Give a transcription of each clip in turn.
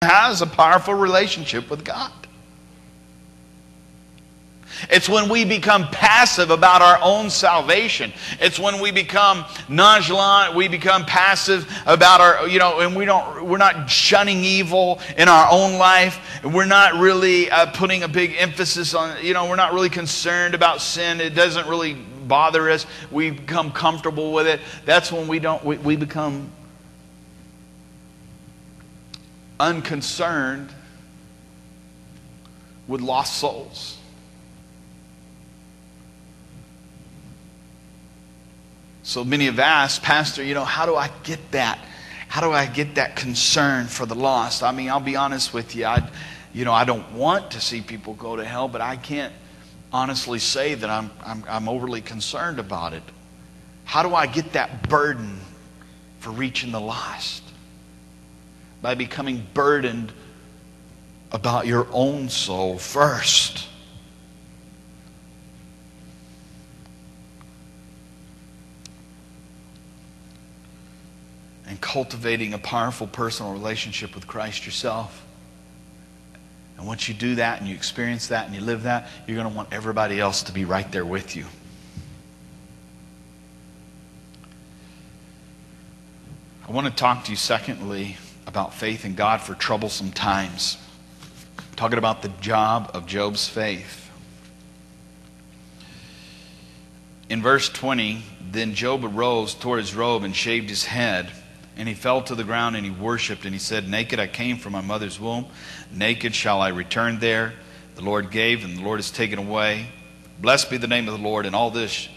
has a powerful relationship with God. It's when we become passive about our own salvation. It's when we become nonchalant, we become passive about our, and we're not shunning evil in our own life. And we're not really putting a big emphasis on, we're not really concerned about sin. It doesn't really bother us. We become comfortable with it. That's when we become unconcerned with lost souls. So many have asked, Pastor, how do I get that? How do I get that concern for the lost? I mean, I'll be honest with you. I don't want to see people go to hell, but I can't honestly say that I'm overly concerned about it. How do I get that burden for reaching the lost? By becoming burdened about your own soul first. And cultivating a powerful personal relationship with Christ yourself. And once you do that and you experience that and you live that, you're going to want everybody else to be right there with you. I want to talk to you secondly about faith in God for troublesome times. I'm talking about the job of Job's faith. In verse 20, then Job arose, tore his robe, and shaved his head. And he fell to the ground and he worshipped. And he said, naked I came from my mother's womb. Naked shall I return there. The Lord gave and the Lord has taken away. Blessed be the name of the Lord. And all this,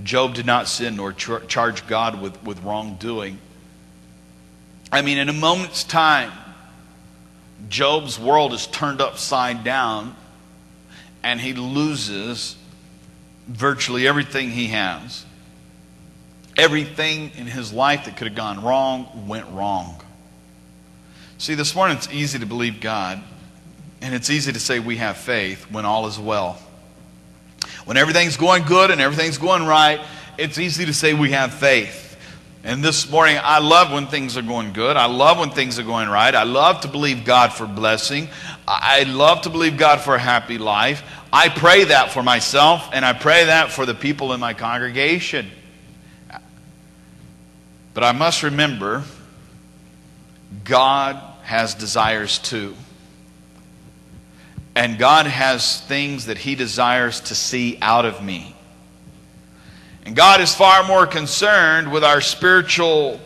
Job did not sin nor charge God with wrongdoing. I mean, in a moment's time, Job's world is turned upside down and he loses virtually everything he has. Everything in his life that could have gone wrong went wrong. See, this morning it's easy to believe God, and it's easy to say we have faith when all is well. When everything's going good and everything's going right, it's easy to say we have faith. And this morning, I love when things are going good. I love when things are going right. I love to believe God for blessing. I love to believe God for a happy life. I pray that for myself, and I pray that for the people in my congregation. But I must remember, God has desires too. And God has things that He desires to see out of me. And God is far more concerned with our spiritual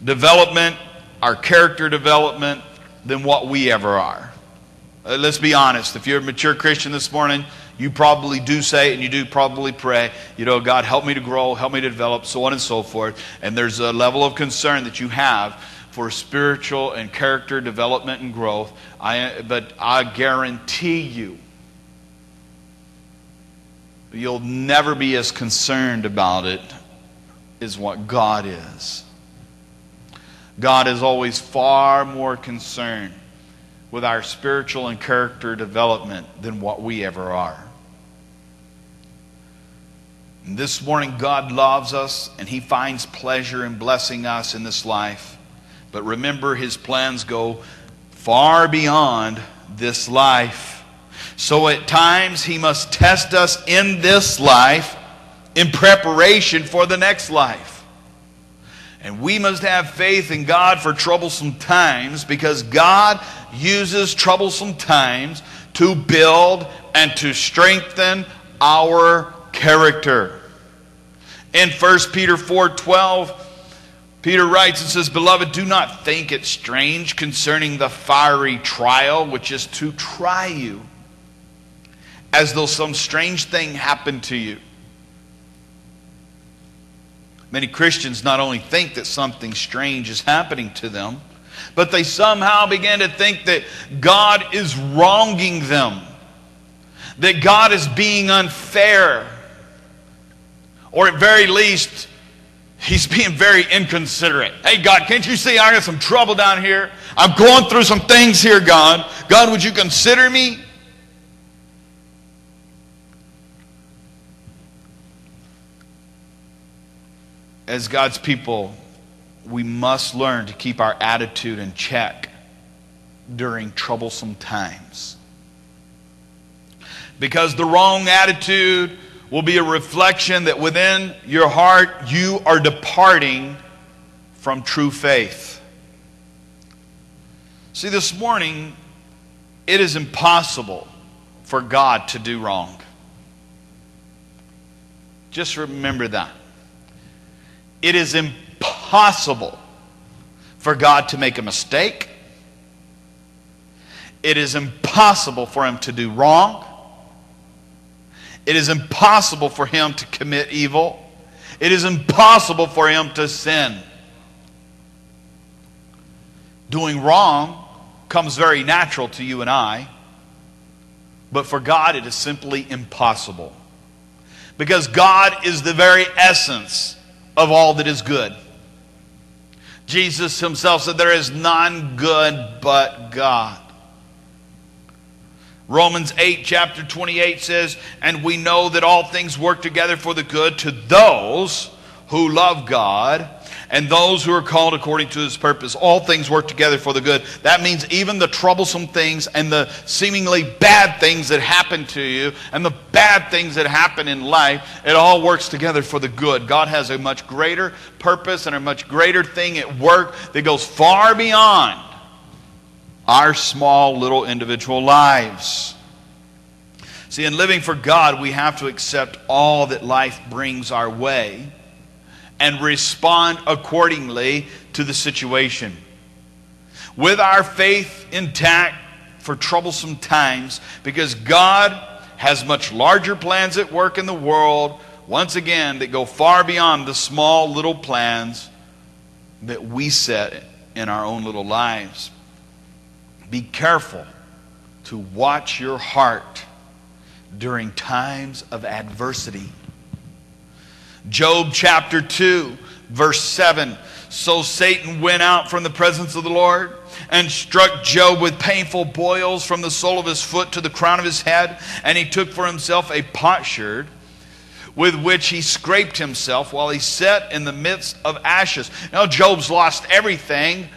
development, our character development, than what we ever are. Let's be honest. If you're a mature Christian this morning, you probably do say and you do probably pray, God, help me to grow, help me to develop, so on and so forth. And there's a level of concern that you have for spiritual and character development and growth. But I guarantee you'll never be as concerned about it as what God is. God is always far more concerned with our spiritual and character development than what we ever are. And this morning, God loves us and He finds pleasure in blessing us in this life. But remember, His plans go far beyond this life. So at times, He must test us in this life in preparation for the next life. And we must have faith in God for troublesome times, because God uses troublesome times to build and to strengthen our character. In 1 Peter 4:12, Peter writes and says, beloved, do not think it strange concerning the fiery trial which is to try you, as though some strange thing happened to you. Many Christians not only think that something strange is happening to them, but they somehow begin to think that God is wronging them, that God is being unfair, or at very least, He's being very inconsiderate. Hey, God, can't you see I got some trouble down here? I'm going through some things here, God. God, would you consider me? As God's people, we must learn to keep our attitude in check during troublesome times. Because the wrong attitude will be a reflection that within your heart you are departing from true faith. See, this morning, it is impossible for God to do wrong. Just remember that. It is impossible for God to make a mistake. It is impossible for Him to do wrong. It is impossible for Him to commit evil. It is impossible for Him to sin. Doing wrong comes very natural to you and I, but for God it is simply impossible. Because God is the very essence of all that is good. Jesus Himself said, there is none good but God. Romans 8, chapter 28 says, and we know that all things work together for the good to those who love God and those who are called according to His purpose. All things work together for the good. That means even the troublesome things and the seemingly bad things that happen to you and the bad things that happen in life, it all works together for the good. God has a much greater purpose and a much greater thing at work that goes far beyond our small little individual lives. See, in living for God, we have to accept all that life brings our way and respond accordingly to the situation. With our faith intact for troublesome times, because God has much larger plans at work in the world, once again, that go far beyond the small little plans that we set in our own little lives. Be careful to watch your heart during times of adversity. Job chapter 2, verse 7. So Satan went out from the presence of the Lord and struck Job with painful boils from the sole of his foot to the crown of his head. And he took for himself a potsherd with which he scraped himself while he sat in the midst of ashes. Now Job's lost everything,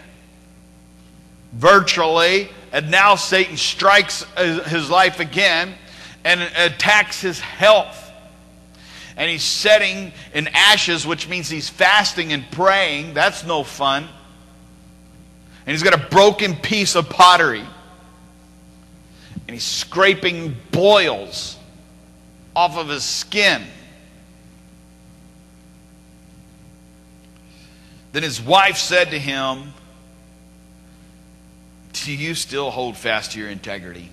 virtually, and now Satan strikes his life again and attacks his health. And he's sitting in ashes, which means he's fasting and praying. That's no fun. And he's got a broken piece of pottery. And he's scraping boils off of his skin. Then his wife said to him, do you still hold fast to your integrity?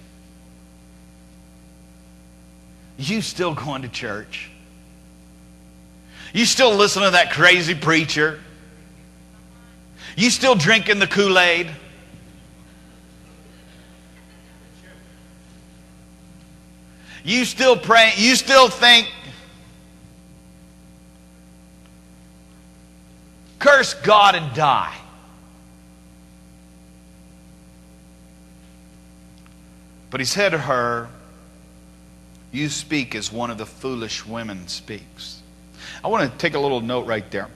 You still going to church? You still listen to that crazy preacher? You still drinking the Kool-Aid? You still praying? You still think, curse God and die? But he said to her, you speak as one of the foolish women speaks. I want to take a little note right there.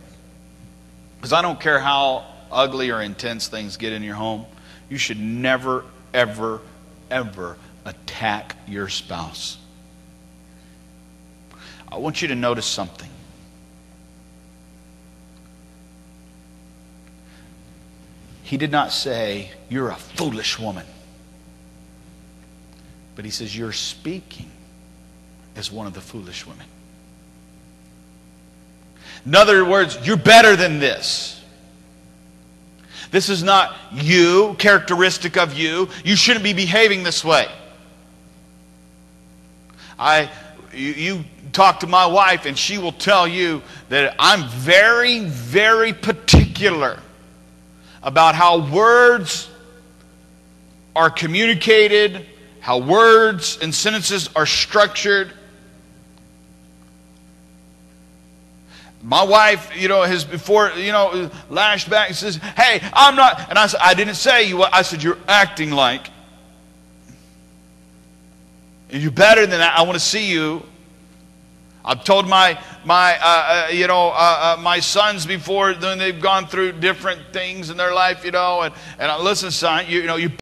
Because I don't care how ugly or intense things get in your home, you should never, ever, ever attack your spouse. I want you to notice something. He did not say, you're a foolish woman. But he says, you're speaking as one of the foolish women. In other words, you're better than this. This is not you, characteristic of you. You shouldn't be behaving this way. You talk to my wife and she will tell you that I'm very, very particular about how words are communicated, how words and sentences are structured. My wife, has before, lashed back and says, hey, I'm not. And I said, I didn't say you. I said, you're acting like. And you're better than that. I want to see you. I've told my sons before, then they've gone through different things in their life, and listen, son, you